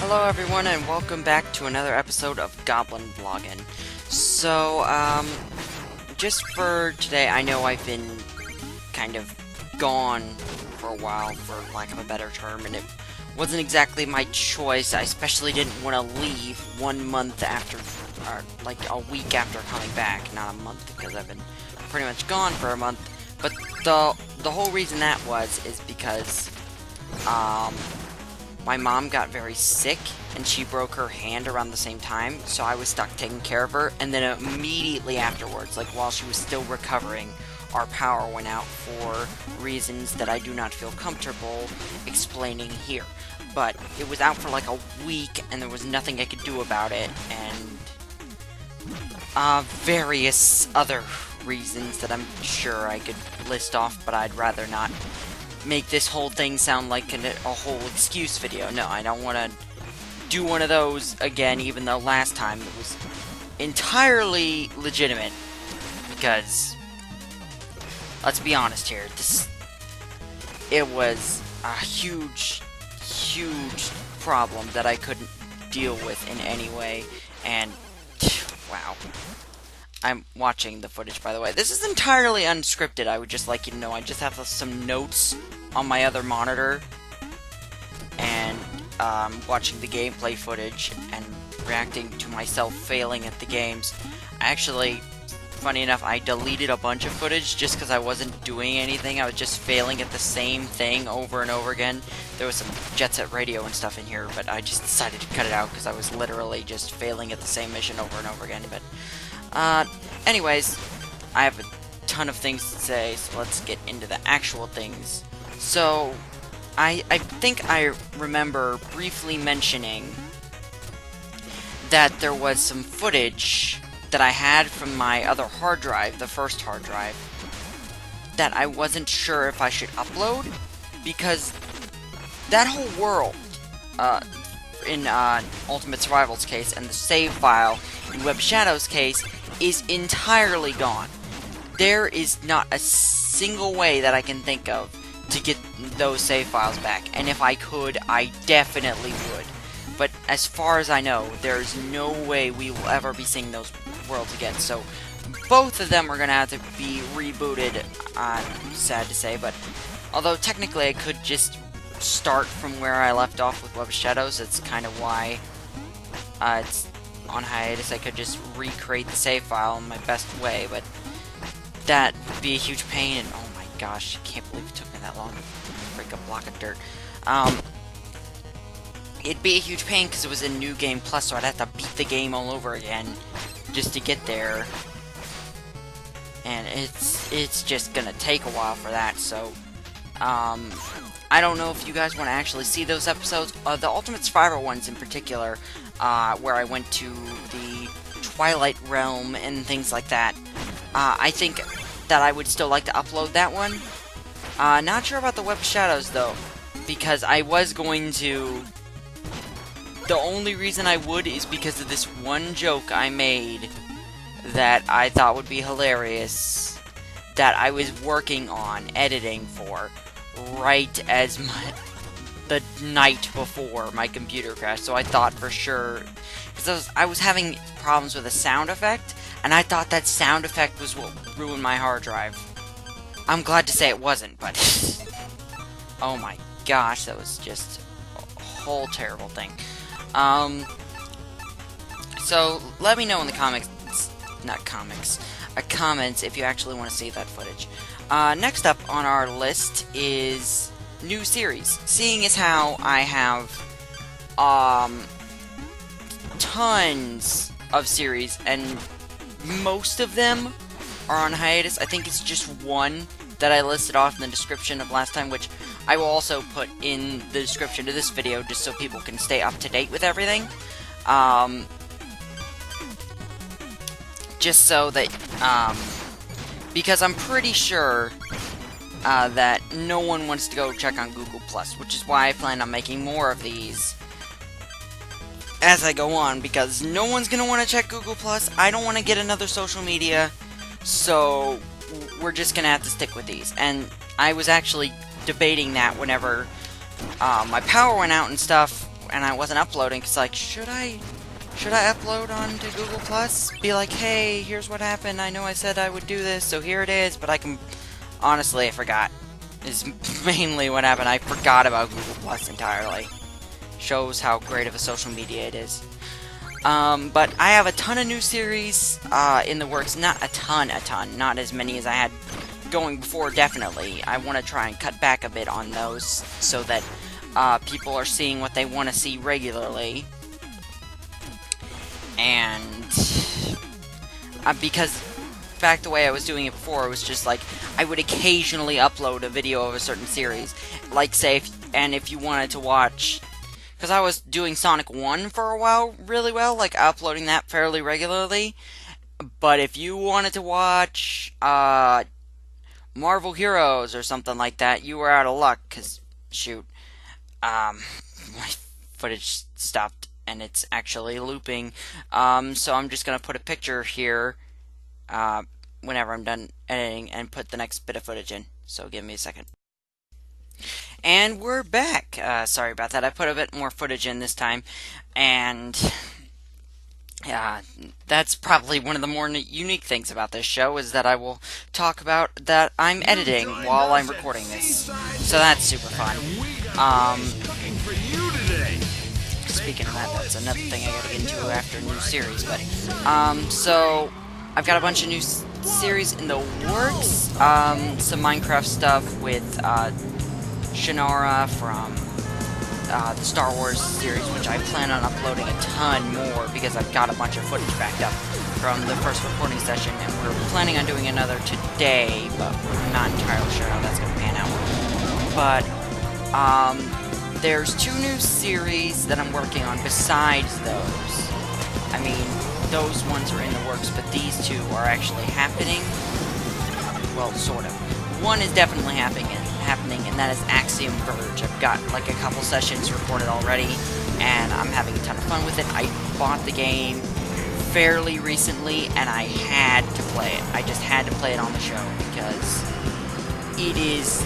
Hello everyone and welcome back to another episode of Goblin Vloggin. So, just for today, I know I've been kind of gone for a while, for lack of a better term, and it wasn't exactly my choice. I especially didn't want to leave 1 month after, or like a week after coming back, not a month, because I've been pretty much gone for a month. But the whole reason that is because, my mom got very sick, and she broke her hand around the same time, so I was stuck taking care of her, and then immediately afterwards, like while she was still recovering, our power went out for reasons that I do not feel comfortable explaining here. But it was out for like a week, and there was nothing I could do about it, and various other reasons that I'm sure I could list off, but I'd rather not make this whole thing sound like a whole excuse video. No, I don't want to do one of those again, even though last time it was entirely legitimate. Because, let's be honest here, it was a huge problem that I couldn't deal with in any way, and wow. I'm watching the footage, by the way. This is entirely unscripted, I would just like you to know. I just have some notes on my other monitor, and watching the gameplay footage and reacting to myself failing at the games. Actually, funny enough, I deleted a bunch of footage just because I wasn't doing anything. I was just failing at the same thing over and over again. There was some Jet Set Radio and stuff in here, but I just decided to cut it out because I was literally just failing at the same mission over and over again. But anyways, I have a ton of things to say, so let's get into the actual things. So, I think I remember briefly mentioning that there was some footage that I had from my other hard drive, the first hard drive, that I wasn't sure if I should upload, because that whole world, in Ultimate Survival's case, and the save file in Web Shadow's case, is entirely gone. There is not a single way that I can think of to get those save files back, and if I could, I definitely would. But as far as I know, there's no way we will ever be seeing those worlds again, so both of them are going to have to be rebooted, sad to say, but although technically I could just start from where I left off with Web Shadows. That's kind of why it's on hiatus. I could just recreate the save file in my best way, but that would be a huge pain, and oh my gosh, I can't believe it took me that long to break a block of dirt. It'd be a huge pain because it was a new game plus, so I'd have to beat the game all over again just to get there, and it's just gonna take a while for that. So I don't know if you guys want to actually see those episodes, the Ultimate Survivor ones in particular, where I went to the Twilight Realm and things like that. I think that I would still like to upload that one. Not sure about the Web Shadows, though, because I was going to. The only reason I would is because of this one joke I made that I thought would be hilarious, that I was working on editing for right as the night before my computer crashed. So I thought for sure, because I was having problems with a sound effect, and I thought that sound effect was what ruined my hard drive. I'm glad to say it wasn't, but oh my gosh, that was just a whole terrible thing. So let me know in the comments if you actually want to see that footage. Next up on our list is new series. Seeing as how I have tons of series, and most of them are on hiatus. I think it's just one that I listed off in the description of last time, which I will also put in the description of this video just so people can stay up to date with everything. Just so that, because I'm pretty sure that no one wants to go check on Google+, which is why I plan on making more of these as I go on, because no one's going to want to check Google+. I don't want to get another social media, so we're just going to have to stick with these. And I was actually debating that whenever my power went out and stuff, and I wasn't uploading, because, like, should I upload onto Google Plus? Be like, hey, here's what happened, I know I said I would do this, so here it is, but I can... Honestly, I forgot. Is mainly what happened. I forgot about Google Plus entirely. Shows how great of a social media it is. But I have a ton of new series in the works. Not a ton. Not as many as I had going before, definitely. I want to try and cut back a bit on those so that people are seeing what they want to see regularly. And because back the way I was doing it before, it was just like I would occasionally upload a video of a certain series. Like, say, if you wanted to watch... Because I was doing Sonic 1 for a while really well, like uploading that fairly regularly. But if you wanted to watch Marvel Heroes or something like that, you were out of luck, because, shoot, my footage stopped and it's actually looping. So I'm just going to put a picture here whenever I'm done editing and put the next bit of footage in. So give me a second. And we're back. Sorry about that. I put a bit more footage in this time, and that's probably one of the more unique things about this show, is that I will talk about that I'm editing while I'm recording this. So that's super fun. Speaking of that, that's another thing I gotta get into after a new series, but so I've got a bunch of new series in the works. Some Minecraft stuff with Shannara from the Star Wars series, which I plan on uploading a ton more because I've got a bunch of footage backed up from the first recording session, and we're planning on doing another today, but we're not entirely sure how that's going to pan out. But there's two new series that I'm working on besides those. I mean, those ones are in the works, but these two are actually happening. Well, sort of. One is definitely happening, and that is Axiom Verge. I've got like a couple sessions recorded already, and I'm having a ton of fun with it. I bought the game fairly recently, and I had to play it. I just had to play it on the show, because it is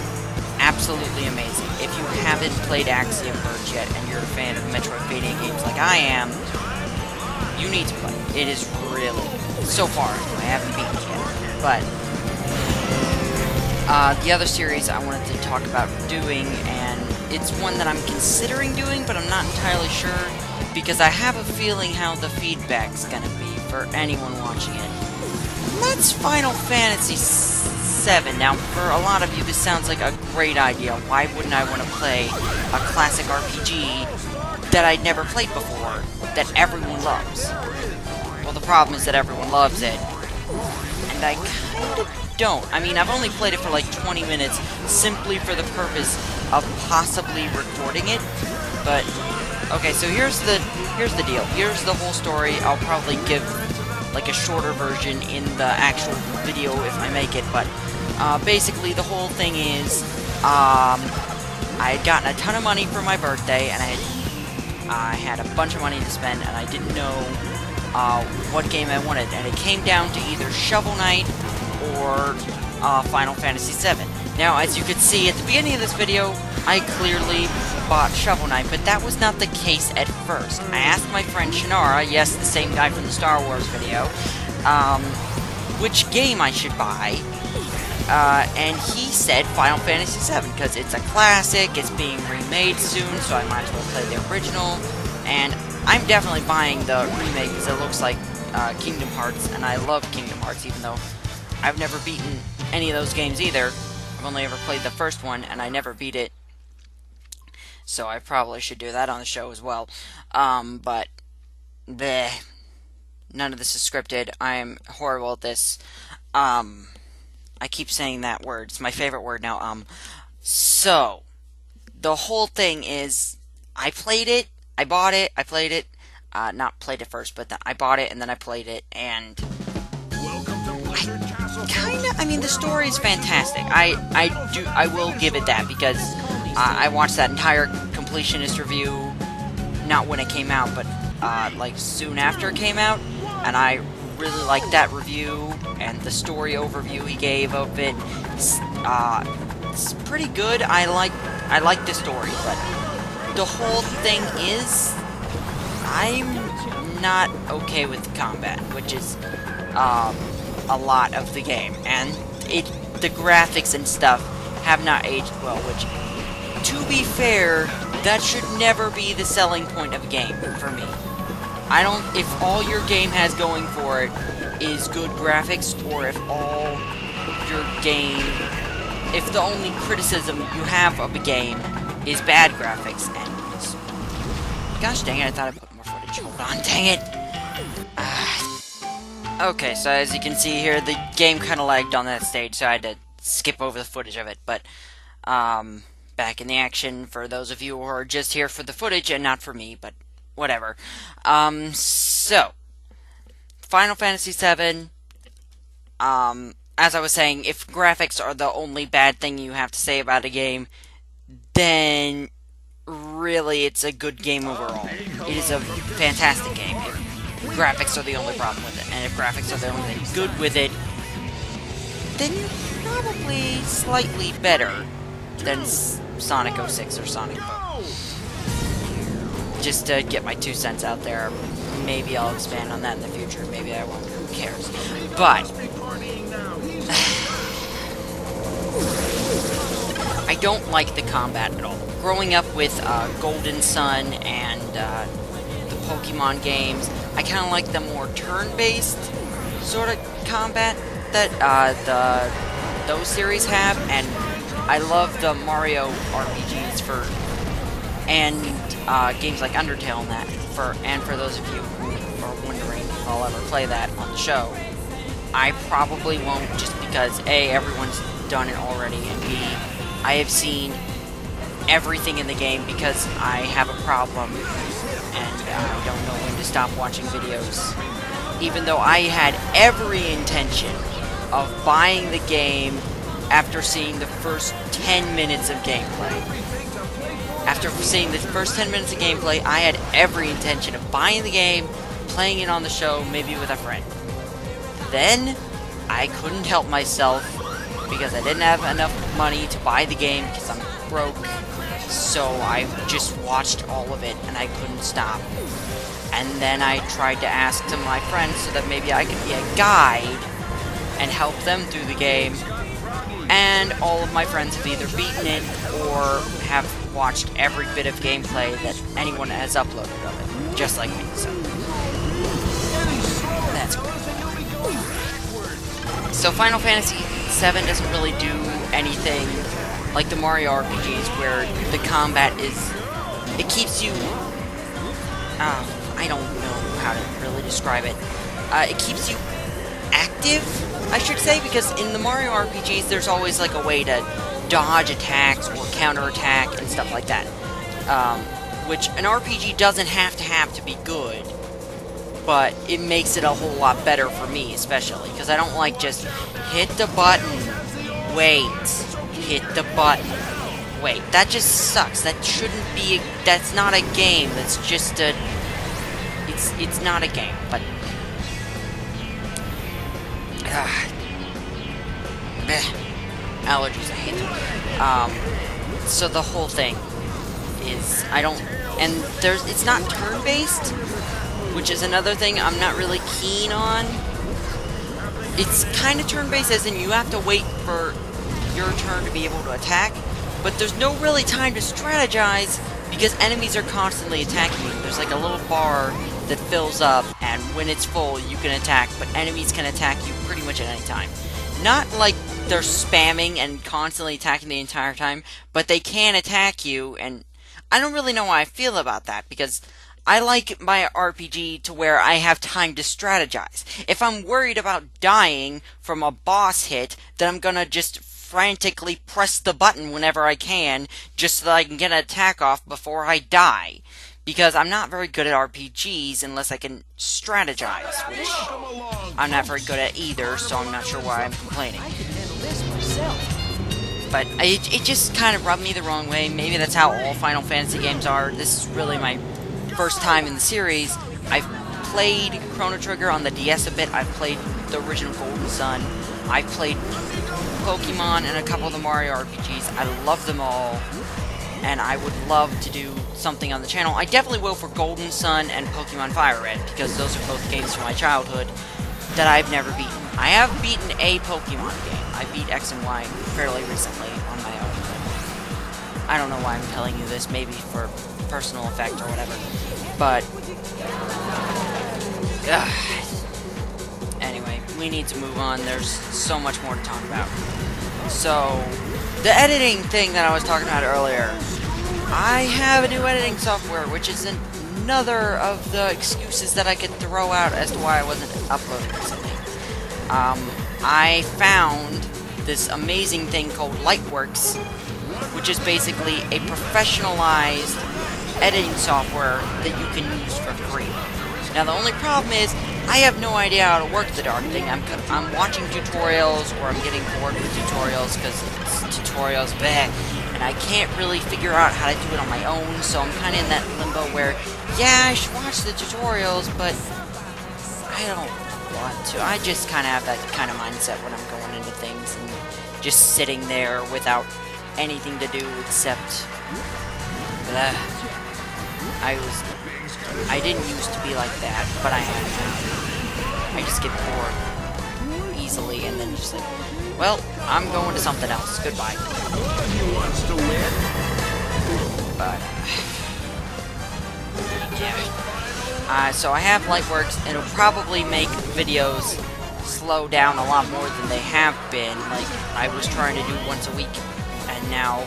absolutely amazing. If you haven't played Axiom Verge yet, and you're a fan of Metroidvania games like I am, you need to play it. It is really, so far, I haven't beaten it yet, but the other series I wanted to talk about doing, and it's one that I'm considering doing, but I'm not entirely sure, because I have a feeling how the feedback's gonna be for anyone watching it. And that's Final Fantasy VII. Now, for a lot of you, this sounds like a great idea. Why wouldn't I want to play a classic RPG that I'd never played before, that everyone loves? Well, the problem is that everyone loves it, and I kind of don't. I mean, I've only played it for like 20 minutes, simply for the purpose of possibly recording it. But okay, so here's the deal. Here's the whole story. I'll probably give like a shorter version in the actual video if I make it. But basically, the whole thing is, I had gotten a ton of money for my birthday, and I had a bunch of money to spend, and I didn't know what game I wanted, and it came down to either Shovel Knight or Final Fantasy VII. Now, as you could see at the beginning of this video, I clearly bought Shovel Knight, but that was not the case at first. I asked my friend Shannara, yes, the same guy from the Star Wars video, which game I should buy, and he said Final Fantasy VII, because it's a classic, it's being remade soon, so I might as well play the original, and I'm definitely buying the remake, because it looks like Kingdom Hearts, and I love Kingdom Hearts, even though I've never beaten any of those games either. I've only ever played the first one, and I never beat it. So I probably should do that on the show as well. But, bleh. None of this is scripted. I am horrible at this. I keep saying that word. It's my favorite word now. So, the whole thing is, I played it, I bought it, I played it. Not played it first, but I bought it, and then I played it, and I mean, the story is fantastic. I will give it that, because I watched that entire completionist review, not when it came out, but like soon after it came out, and I really liked that review, and the story overview he gave of it. It's pretty good. I like the story, but the whole thing is, I'm not okay with the combat, which is a lot of the game, and the graphics and stuff have not aged well, which, to be fair, that should never be the selling point of a game for me. If all your game has going for it is good graphics, or if if the only criticism you have of a game is bad graphics, and gosh dang it, I thought I put more footage. Hold on, dang it. Okay, so as you can see here, the game kind of lagged on that stage, so I had to skip over the footage of it, but back in the action for those of you who are just here for the footage and not for me, but whatever. So Final Fantasy VII, as I was saying, if graphics are the only bad thing you have to say about a game, then really it's a good game overall. It is a fantastic game if graphics are the only problem with it, and if graphics are the only thing good with it, then you're probably slightly better than Sonic 06 or Sonic Boom. Just to get my 2 cents out there. Maybe I'll expand on that in the future. Maybe I won't. Who cares? But I don't like the combat at all. Growing up with Golden Sun and the Pokemon games, I kind of like the more turn-based sort of combat that those series have, and I love the Mario RPGs and games like Undertale and that. For those of you who are wondering if I'll ever play that on the show, I probably won't, just because A, everyone's done it already, and B, I have seen everything in the game because I have a problem and I don't know when to stop watching videos. Even though I had every intention of buying the game after seeing the first 10 minutes of gameplay. After seeing the first 10 minutes of gameplay, I had every intention of buying the game, playing it on the show, maybe with a friend. Then, I couldn't help myself because I didn't have enough money to buy the game because I'm broke. So I just watched all of it and I couldn't stop. And then I tried to ask to my friends so that maybe I could be a guide and help them through the game. And all of my friends have either beaten it or have watched every bit of gameplay that anyone has uploaded of it, just like me. So that's great. So Final Fantasy VII doesn't really do anything like the Mario RPGs, where the combat it keeps you, I don't know how to really describe it. It keeps you active, I should say, because in the Mario RPGs, there's always like a way to dodge attacks or counterattack and stuff like that. Which an RPG doesn't have to be good, but it makes it a whole lot better for me, especially, because I don't like just hit the button, wait, hit the button, wait. That just sucks. That shouldn't be, that's not a game, that's just a, it's not a game, but allergies, I hate them. So the whole thing is, it's not turn-based, which is another thing I'm not really keen on. It's kind of turn-based, as in you have to wait for your turn to be able to attack, but there's no really time to strategize, because enemies are constantly attacking you. There's like a little bar that fills up, and when it's full, you can attack, but enemies can attack you pretty much at any time. Not like they're spamming and constantly attacking the entire time, but they can attack you, and I don't really know how I feel about that, because I like my RPG to where I have time to strategize. If I'm worried about dying from a boss hit, then I'm gonna just frantically press the button whenever I can, just so that I can get an attack off before I die. Because I'm not very good at RPGs unless I can strategize, which I'm not very good at either, so I'm not sure why I'm complaining. But it just kind of rubbed me the wrong way. Maybe that's how all Final Fantasy games are. This is really my first time in the series. I've played Chrono Trigger on the DS a bit. I've played the original Golden Sun. I've played Pokemon and a couple of the Mario RPGs. I love them all, and I would love to do something on the channel, I definitely will for Golden Sun and Pokemon Fire Red, because those are both games from my childhood that I've never beaten. I have beaten a Pokemon game. I beat X and Y fairly recently on my own. I don't know why I'm telling you this, maybe for personal effect or whatever. But anyway, we need to move on. There's so much more to talk about. So, the editing thing that I was talking about earlier, I have a new editing software, which is another of the excuses that I could throw out as to why I wasn't uploading recently. I found this amazing thing called Lightworks, which is basically a professionalized editing software that you can use for free. Now, the only problem is, I have no idea how to work the darn thing. I'm watching tutorials, or I'm getting bored with tutorials, because tutorials, bleh, and I can't really figure out how to do it on my own, so I'm kind of in that limbo where, yeah, I should watch the tutorials, but I don't want to. I just kind of have that kind of mindset when I'm going into things, and just sitting there without anything to do except, bleh. I didn't used to be like that, but I am now. I just get bored easily, and then just like, well, I'm going to something else. Goodbye. But yeah. So I have Lightworks, and it'll probably make videos slow down a lot more than they have been. Like, I was trying to do once a week, and now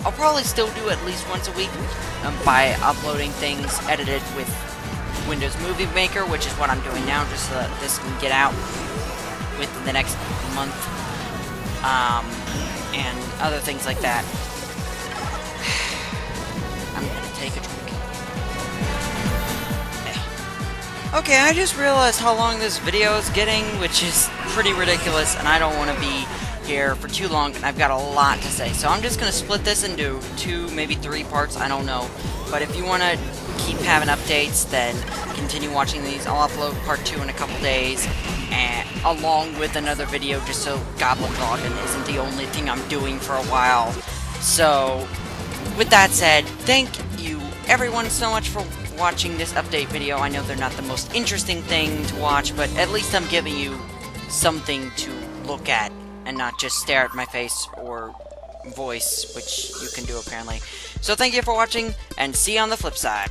I'll probably still do at least once a week by uploading things edited with Windows Movie Maker, which is what I'm doing now, just so that this can get out within the next month, and other things like that. I'm gonna take a drink. Okay, I just realized how long this video is getting, which is pretty ridiculous, and I don't want to be here for too long, and I've got a lot to say. So I'm just going to split this into 2, maybe 3 parts, I don't know. But if you want to keep having updates, then continue watching these. I'll upload part 2 in a couple days, and along with another video, just so Goblin Vloggin isn't the only thing I'm doing for a while. So, with that said, thank you everyone so much for watching this update video. I know they're not the most interesting thing to watch, but at least I'm giving you something to look at and not just stare at my face or voice, which you can do apparently. So thank you for watching, and see you on the flip side.